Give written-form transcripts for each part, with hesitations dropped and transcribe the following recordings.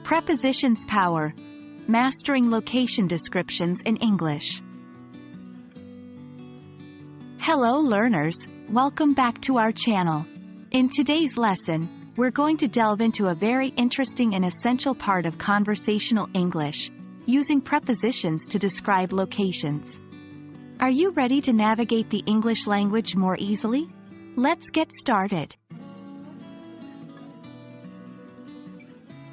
Prepositions Power. Mastering location descriptions in English. Hello learners, welcome back to our channel. In today's lesson, we're going to delve into a very interesting and essential part of conversational English, using prepositions to describe locations. Are you ready to navigate the English language more easily? Let's get started.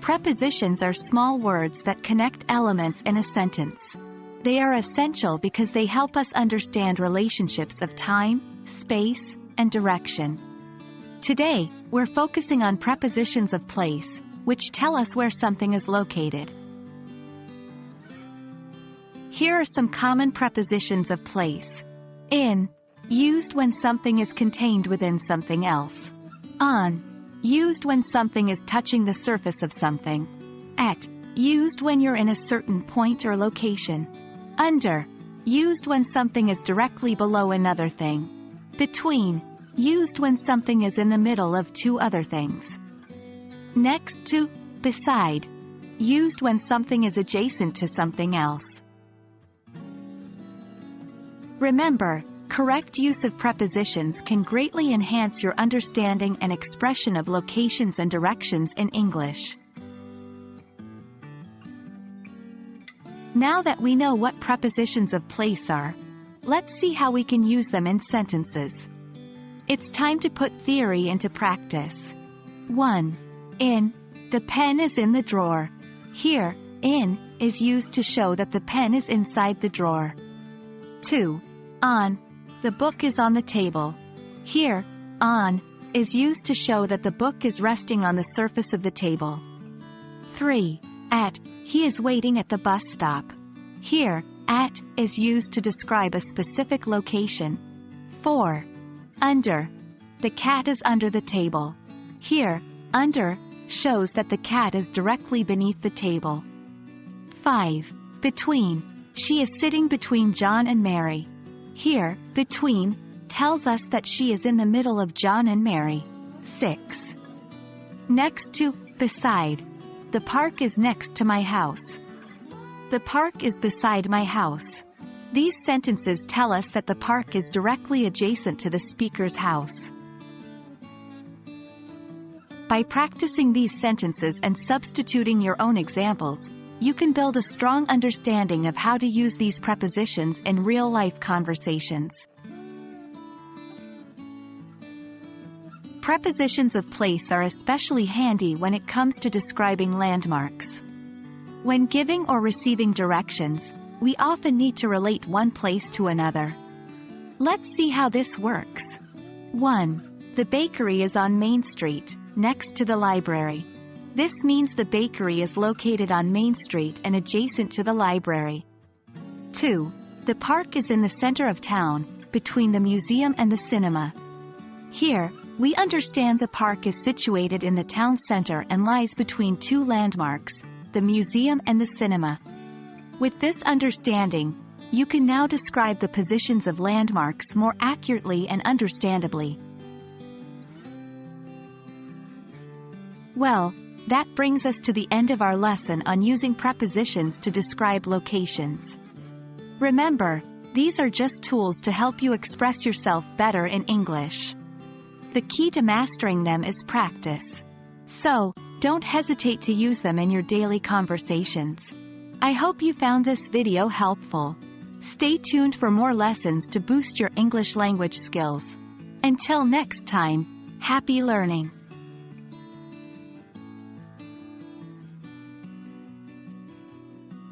Prepositions are small words that connect elements in a sentence. They are essential because they help us understand relationships of time, space, and direction. Today, we're focusing on prepositions of place, which tell us where something is located. Here are some common prepositions of place. In, used when something is contained within something else. On, used when something is touching the surface of something. At, used when you're in a certain point or location. Under, used when something is directly below another thing. Between, used when something is in the middle of two other things. Next to, beside, used when something is adjacent to something else. Remember, correct use of prepositions can greatly enhance your understanding and expression of locations and directions in English. Now that we know what prepositions of place are, let's see how we can use them in sentences. It's time to put theory into practice. 1. In, the pen is in the drawer. Here, in is used to show that the pen is inside the drawer. 2. On, the book is on the table. Here, on is used to show that the book is resting on the surface of the table. 3. At, he is waiting at the bus stop. Here, at is used to describe a specific location. 4. Under, the cat is under the table. Here, under shows that the cat is directly beneath the table. 5. Between, she is sitting between John and Mary. Here, between tells us that she is in the middle of John and Mary. 6. Next to, beside, the park is next to my house. The park is beside my house. These sentences tell us that the park is directly adjacent to the speaker's house. By practicing these sentences and substituting your own examples, you can build a strong understanding of how to use these prepositions in real-life conversations. Prepositions of place are especially handy when it comes to describing landmarks. When giving or receiving directions, we often need to relate one place to another. Let's see how this works. 1. The bakery is on Main Street, next to the library. This means the bakery is located on Main Street and adjacent to the library. 2. The park is in the center of town, between the museum and the cinema. Here, we understand the park is situated in the town center and lies between two landmarks, the museum and the cinema. With this understanding, you can now describe the positions of landmarks more accurately and understandably. Well, that brings us to the end of our lesson on using prepositions to describe locations. Remember, these are just tools to help you express yourself better in English. The key to mastering them is practice. So, don't hesitate to use them in your daily conversations. I hope you found this video helpful. Stay tuned for more lessons to boost your English language skills. Until next time, happy learning!